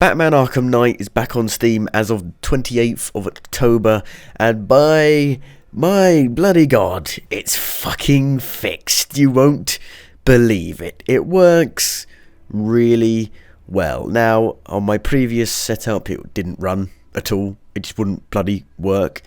Batman Arkham Knight is back on Steam as of 28th of October, and by my bloody god, it's fucking fixed. You won't believe it. It works really well. Now, on my previous setup, it didn't run at all. It just wouldn't bloody work.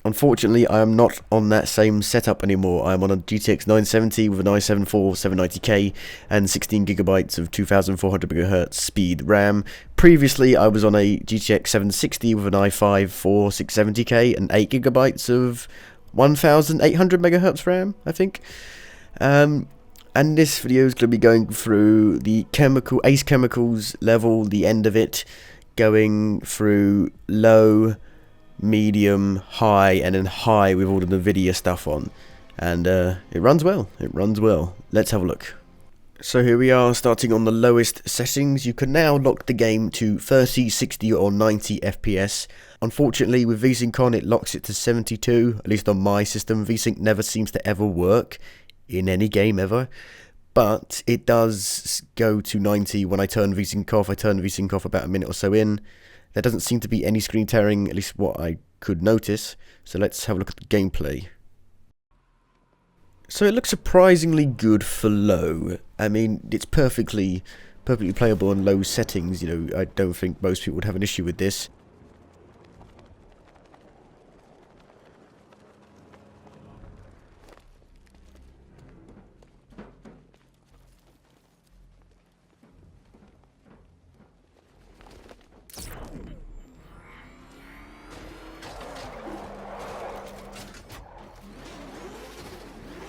Unfortunately, I am not on that same setup anymore. I'm on a GTX 970 with an i7 4790K and 16GB of 2400MHz speed RAM. Previously, I was on a GTX 760 with an i5 4670K and 8GB of 1800MHz RAM, I think. And this video is going to be going through the Ace Chemicals level, the end of it, going through low, medium, high, and then high with all the Nvidia stuff on, and it runs well. Let's have a look. So here we are, starting on the lowest settings. You can now lock the game to 30, 60 or 90 FPS. Unfortunately, with VSync on, it locks it to 72, at least on my system. VSync never seems to ever work in any game ever, but it does go to 90 when I turn VSync off. I turn VSync off about a minute or so in. There doesn't seem to be any screen tearing, at least what I could notice. So let's have a look at the gameplay. So it looks surprisingly good for low. I mean, it's perfectly playable on low settings. You know, I don't think most people would have an issue with this.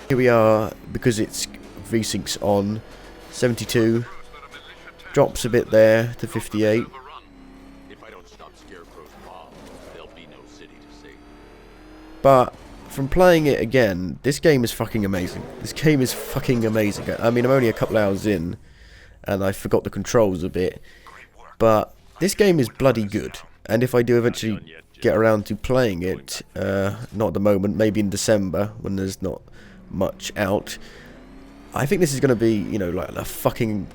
Here we are, because it's VSync's on, 72, drops a bit there to 58. But from playing it again, this game is fucking amazing. I mean, I'm only a couple hours in, and I forgot the controls a bit, but this game is bloody good. And if I do eventually get around to playing it, not at the moment, maybe in December when there's not much out, I think this is going to be, you know, like a fucking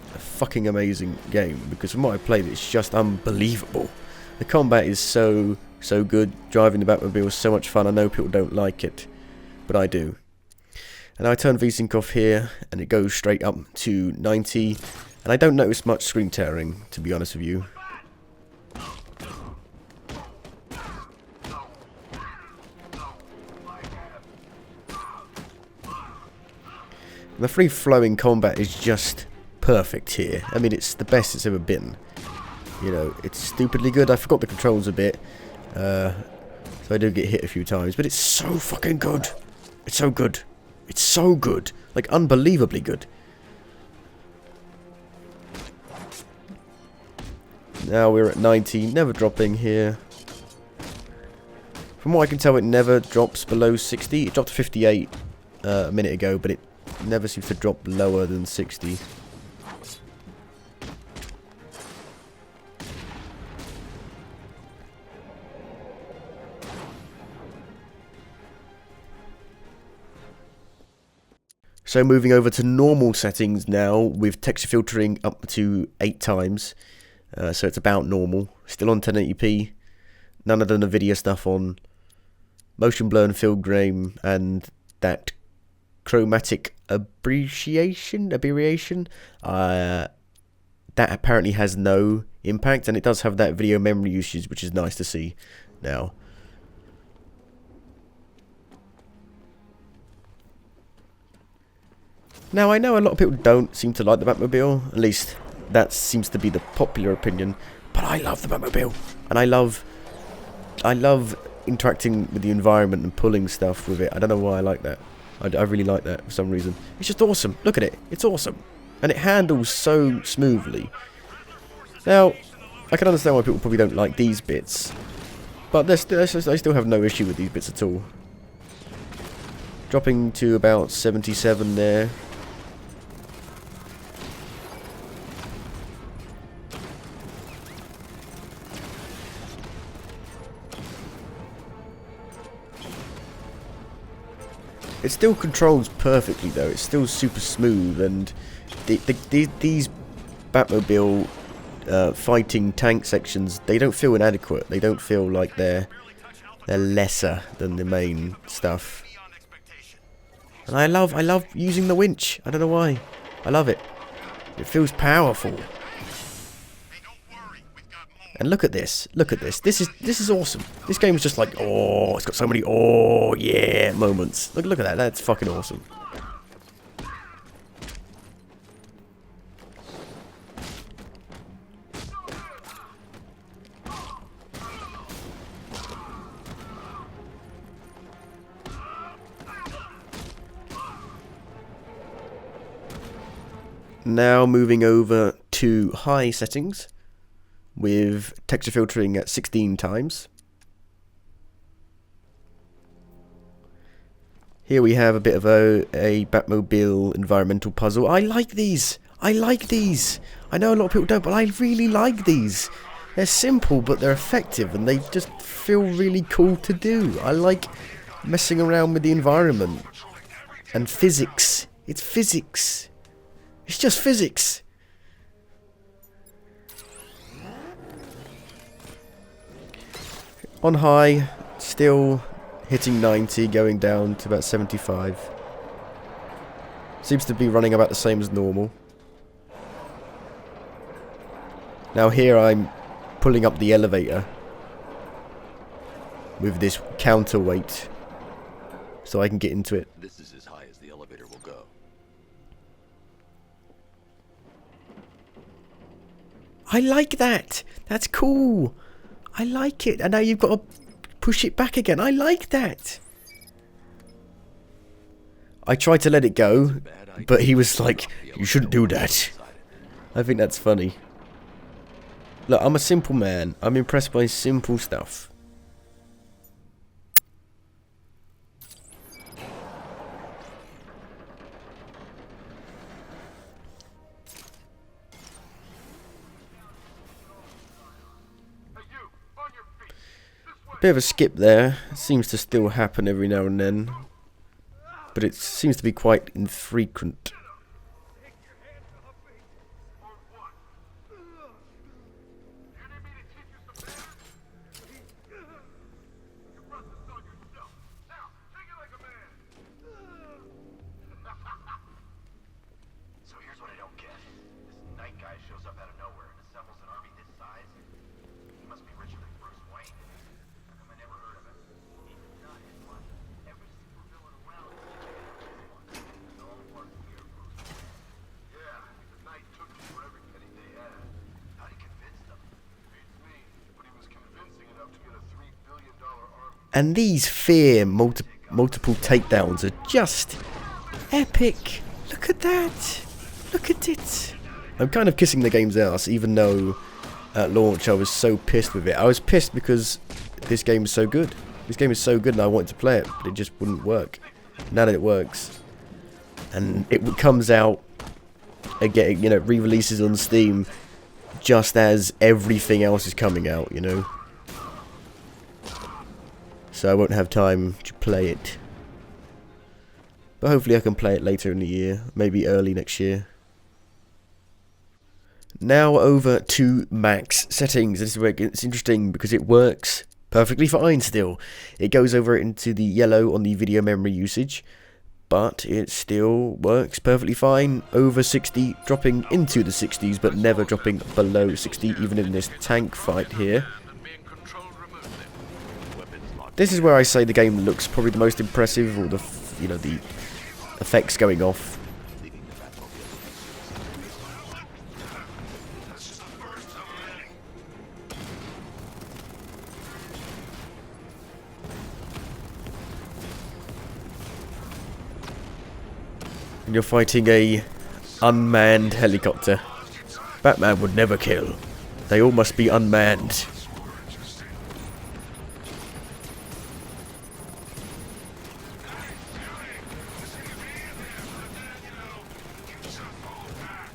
amazing game, because from what I played, it's just unbelievable. The combat is so good. Driving the Batmobile is so much fun. I know people don't like it, but I do. And I turn VSync off here, and it goes straight up to 90, and I don't notice much screen tearing, to be honest with you. The free-flowing combat is just perfect here. I mean, it's the best it's ever been. You know, it's stupidly good. I forgot the controls a bit, so I do get hit a few times. But it's so fucking good. It's so good. It's so good. Like, unbelievably good. Now we're at 90, never dropping here. From what I can tell, it never drops below 60. It dropped to 58 a minute ago, but it never seems to drop lower than 60. So moving over to normal settings now, with texture filtering up to 8 times. So it's about normal. Still on 1080p. None of the Nvidia stuff on. Motion blur and field grain, and that chromatic aberration, that apparently has no impact, and it does have that video memory usage, which is nice to see now. Now, I know a lot of people don't seem to like the Batmobile, at least that seems to be the popular opinion, but I love the Batmobile, and I love interacting with the environment and pulling stuff with it. I don't know why I like that. I really like that for some reason. It's just awesome. Look at it. It's awesome. And it handles so smoothly. Now, I can understand why people probably don't like these bits, but I still have no issue with these bits at all. Dropping to about 77 there. It still controls perfectly though. It's still super smooth, and these Batmobile fighting tank sections, they don't feel inadequate. They don't feel like they're lesser than the main stuff. And I love using the winch. I don't know why. I love it. It feels powerful. And look at this. Look at this. This is awesome. This game is just like, oh, it's got so many oh yeah moments. Look at that. That's fucking awesome. Now moving over to high settings with texture filtering at 16 times. Here we have a bit of a Batmobile environmental puzzle. I like these. I like these. I know a lot of people don't, but I really like these. They're simple, but they're effective, and they just feel really cool to do. I like messing around with the environment and physics. It's physics. It's just physics. On high, still hitting 90, going down to about 75. Seems to be running about the same as normal. Now here I'm pulling up the elevator with this counterweight so I can get into it. This is as high as the elevator will go. I like that. That's cool. I like it. And now you've got to push it back again. I like that. I tried to let it go, but he was like, you shouldn't do that. I think that's funny. Look, I'm a simple man. I'm impressed by simple stuff. Bit of a skip there. It seems to still happen every now and then, but it seems to be quite infrequent. So here's what I don't get. This night guy shows up out of nowhere and assembles an army this size. He must be richer than Bruce Wayne. How come I never heard of him? He's not his money. Every supervillain around is no one here, Bruce Wayne. Yeah, the night took him for every penny they had. How'd he convince them? Beats me, but he was convincing enough to get a $3 billion army. And these fear multiple takedowns are just epic. Look at that. Look at it. I'm kind of kissing the game's ass, even though at launch I was so pissed with it. I was pissed because this game is so good. This game is so good and I wanted to play it, but it just wouldn't work. Now that it works. And it comes out again, you know, re-releases on Steam just as everything else is coming out, you know. So I won't have time to play it. But hopefully I can play it later in the year, maybe early next year. Now over to max settings. This is where it gets interesting because it works perfectly fine still. It goes over into the yellow on the video memory usage, but it still works perfectly fine. Over 60, dropping into the 60s, but never dropping below 60, even in this tank fight here. This is where I say the game looks probably the most impressive, or the, you know, the effects going off. And you're fighting a unmanned helicopter. Batman would never kill. They all must be unmanned.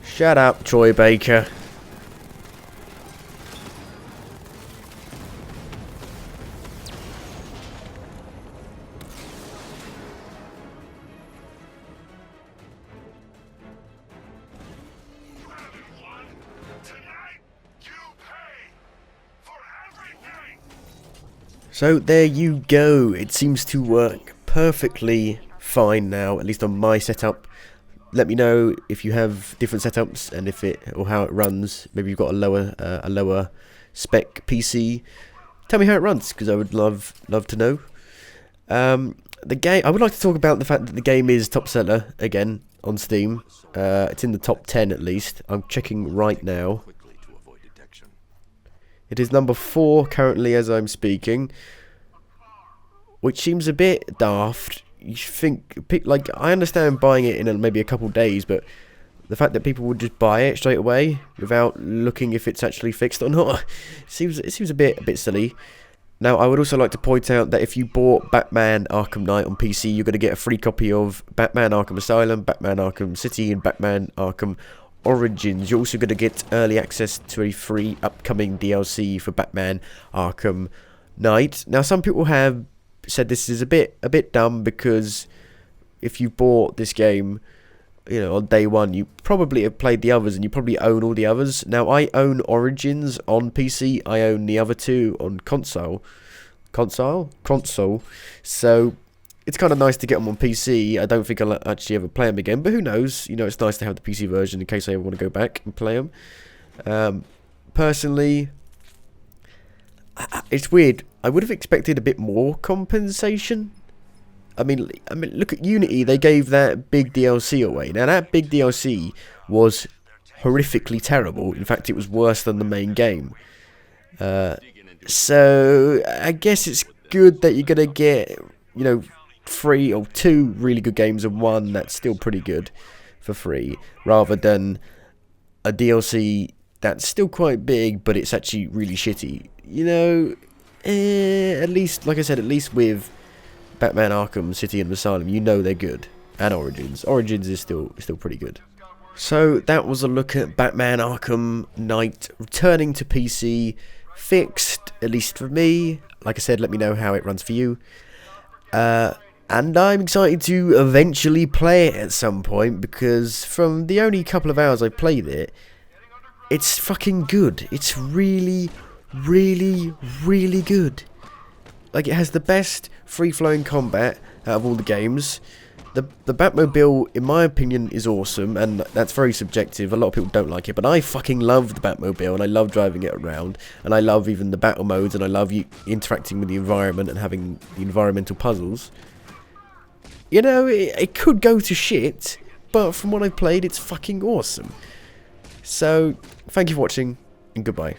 Shut up, Troy Baker. Tonight, you So there you go. It seems to work perfectly fine now, at least on my setup. Let me know if you have different setups and if it or how it runs. Maybe you've got a lower spec PC. Tell me how it runs, because I would love to know. The game. I would like to talk about the fact that the game is top seller again on Steam. It's in the top 10 at least. I'm checking right now. Quickly to avoid detection. It is number 4 currently as I'm speaking, which seems a bit daft. You think, like, I understand buying it in maybe a couple days, but the fact that people would just buy it straight away without looking if it's actually fixed or not, it seems a bit silly. Now, I would also like to point out that if you bought Batman Arkham Knight on PC, you're going to get a free copy of Batman Arkham Asylum, Batman Arkham City, and Batman Arkham Origins. You're also going to get early access to a free upcoming DLC for Batman Arkham Knight. Now, some people have said this is a bit dumb, because if you bought this game, you know, on day one, you probably have played the others and you probably own all the others. Now, I own Origins on PC. I own the other two on console. So it's kind of nice to get them on PC. I don't think I'll actually ever play them again, but who knows? You know, it's nice to have the PC version in case I ever want to go back and play them. Personally, it's weird. I would have expected a bit more compensation. I mean, look at Unity. They gave that big DLC away. Now, that big DLC was horrifically terrible. In fact, it was worse than the main game. So I guess it's good that you're gonna get, you know, 3 or 2 really good games and one that's still pretty good for free, rather than a DLC that's still quite big but it's actually really shitty. You know, at least, like I said, at least with Batman Arkham City and Asylum, you know they're good. And Origins is still pretty good. So that was a look at Batman Arkham Knight returning to PC, fixed, at least for me. Like I said, let me know how it runs for you. And I'm excited to eventually play it at some point, because from the only couple of hours I've played it, it's fucking good. It's really, really, really good. Like, it has the best free-flowing combat out of all the games. The Batmobile, in my opinion, is awesome, and that's very subjective. A lot of people don't like it, but I fucking love the Batmobile, and I love driving it around, and I love even the battle modes, and I love interacting with the environment and having the environmental puzzles. You know, it could go to shit, but from what I've played, it's fucking awesome. So, thank you for watching, and goodbye.